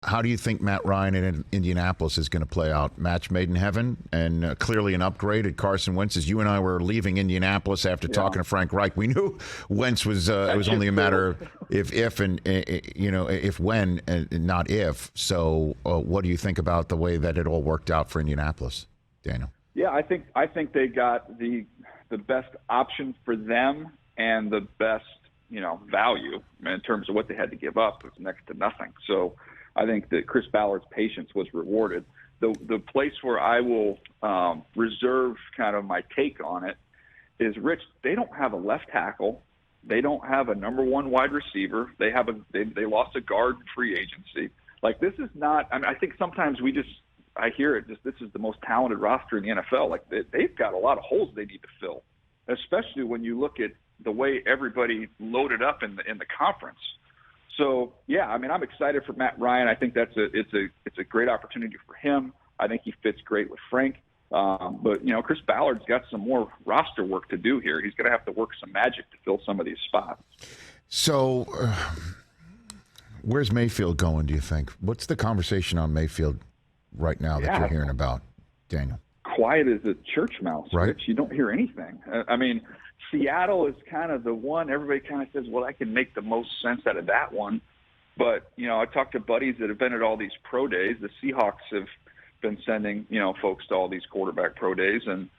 how do you think Matt Ryan in Indianapolis is going to play out? Match made in heaven, and clearly an upgrade at Carson Wentz. As you and I were leaving Indianapolis after talking to Frank Reich, we knew Wentz was. It was only a matter of if and if when and not if. So, what do you think about the way that it all worked out for Indianapolis, Daniel? Yeah, I think they got the best option for them and the best value in terms of what they had to give up. It was next to nothing. So I think that Chris Ballard's patience was rewarded. The place where I will reserve kind of my take on it is, Rich, they don't have a left tackle. They don't have a number one wide receiver. They lost a guard in free agency. Like, this is not, I think sometimes I hear it, this is the most talented roster in the NFL. Like, they've got a lot of holes they need to fill, especially when you look at the way everybody loaded up in the conference. So, yeah, I'm excited for Matt Ryan. I think it's a great opportunity for him. I think he fits great with Frank. But Chris Ballard's got some more roster work to do here. He's going to have to work some magic to fill some of these spots. So, where's Mayfield going, do you think? What's the conversation on Mayfield right now that you're hearing about, Daniel? Quiet as a church mouse, right? Rich. You don't hear anything. Seattle is kind of the one everybody kind of says, well, I can make the most sense out of that one. But, I talked to buddies that have been at all these pro days. The Seahawks have been sending, folks to all these quarterback pro days, and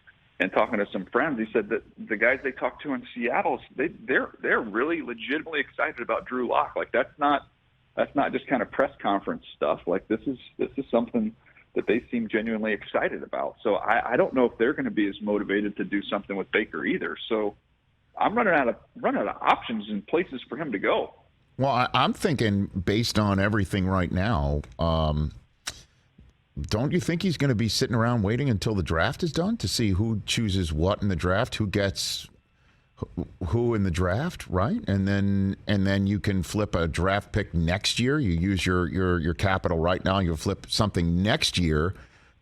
talking to some friends, he said that the guys they talked to in Seattle, they're really legitimately excited about Drew Lock. Like, that's not just kind of press conference stuff. Like, this is something that they seem genuinely excited about. So I don't know if they're going to be as motivated to do something with Baker either. So I'm running out of options and places for him to go. Well, I'm thinking, based on everything right now, don't you think he's going to be sitting around waiting until the draft is done to see who chooses what in the draft, who gets who in the draft, right? And then you can flip a draft pick next year. You use your capital right now. You'll flip something next year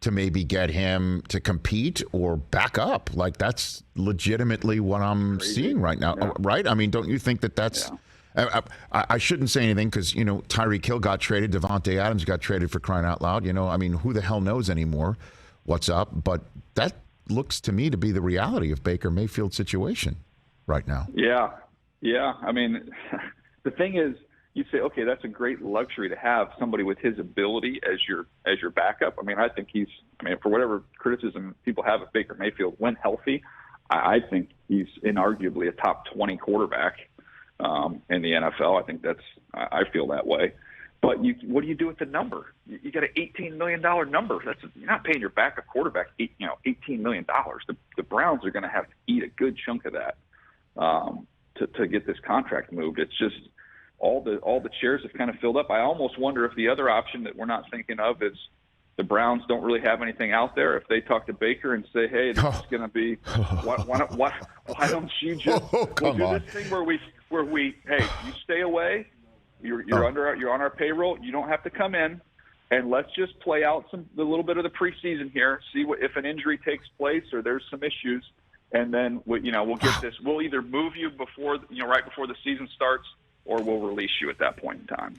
to maybe get him to compete or back up. Like, that's legitimately what I'm seeing right now, right? Don't you think that's... Yeah. I shouldn't say anything because, Tyreek Hill got traded. Devontae Adams got traded, for crying out loud. Who the hell knows anymore what's up? But that looks to me to be the reality of Baker Mayfield's situation right now. Yeah. The thing is, you say, okay, that's a great luxury to have somebody with his ability as your backup. I think for whatever criticism people have of Baker Mayfield, when healthy, I think he's inarguably a top 20 quarterback in the NFL. I feel that way. But what do you do with the number? You got an $18 million number. You're not paying your backup quarterback $18 million. The Browns are going to have to eat a good chunk of that to get this contract moved. It's just all the chairs have kind of filled up. I almost wonder if the other option that we're not thinking of is the Browns don't really have anything out there. If they talk to Baker and say, "Hey, this is going to be why don't you just do this thing where we hey, you stay away. You're on our payroll. You don't have to come in, and let's just play out the little bit of the preseason here. See if an injury takes place or there's some issues, and then we'll get this. We'll either move you right before the season starts, or we'll release you at that point in time."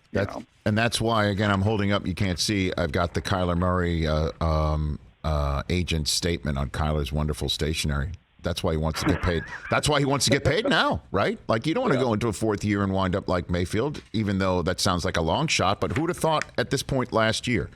And that's why, again, I'm holding up. You can't see. I've got the Kyler Murray agent's statement on Kyler's wonderful stationery. That's why he wants to get paid. That's why he wants to get paid now, right? Like, you don't want to go into a fourth year and wind up like Mayfield, even though that sounds like a long shot. But who'd have thought at this point last year,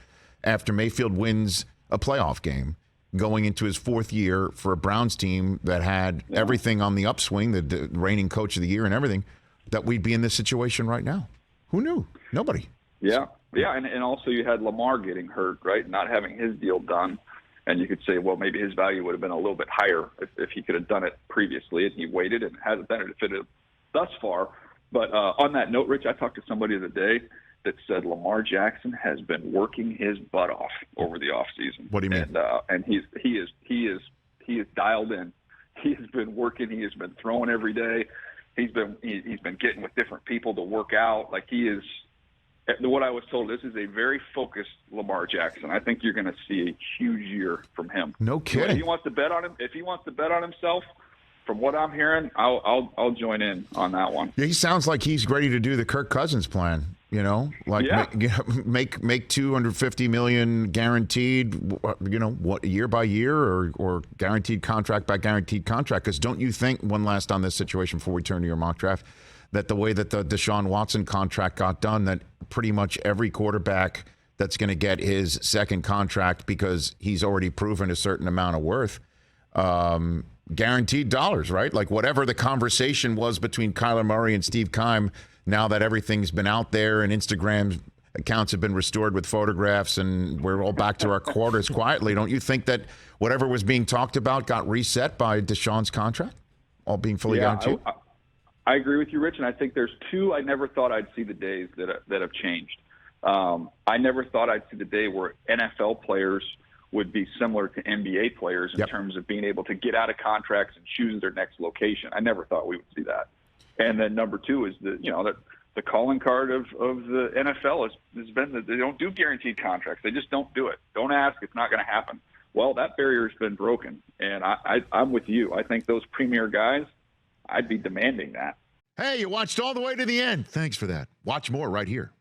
after Mayfield wins a playoff game, going into his fourth year for a Browns team that had everything on the upswing, the reigning coach of the year and everything, that we'd be in this situation right now? Who knew? Nobody. Yeah, and also you had Lamar getting hurt, right, not having his deal done. And you could say, well, maybe his value would have been a little bit higher if he could have done it previously, and he waited and hasn't benefited thus far. But on that note, Rich, I talked to somebody the other day that said Lamar Jackson has been working his butt off over the offseason. What do you mean? And he is dialed in. He has been working. He has been throwing every day. He's been getting with different people to work out. Like, he is. What I was told, this is a very focused Lamar Jackson. I think you're going to see a huge year from him. No kidding. If he wants to bet on himself, from what I'm hearing, I'll join in on that one. Yeah, he sounds like he's ready to do the Kirk Cousins plan. You know, like make $250 million guaranteed, year by year or guaranteed contract by guaranteed contract. Because don't you think, one last on this situation before we turn to your mock draft, that the way that the Deshaun Watson contract got done, that pretty much every quarterback that's going to get his second contract because he's already proven a certain amount of worth, guaranteed dollars, right? Like whatever the conversation was between Kyler Murray and Steve Keim, now that everything's been out there and Instagram accounts have been restored with photographs and we're all back to our quarters quietly, don't you think that whatever was being talked about got reset by Deshaun's contract, all being fully guaranteed? I agree with you, Rich, and I think there's two I never thought I'd see the days that have changed. I never thought I'd see the day where NFL players would be similar to NBA players in terms of being able to get out of contracts and choose their next location. I never thought we would see that. And then number two is the calling card of the NFL has been that they don't do guaranteed contracts. They just don't do it. Don't ask. It's not going to happen. Well, that barrier has been broken, and I'm with you. I think those premier guys, I'd be demanding that. Hey, you watched all the way to the end. Thanks for that. Watch more right here.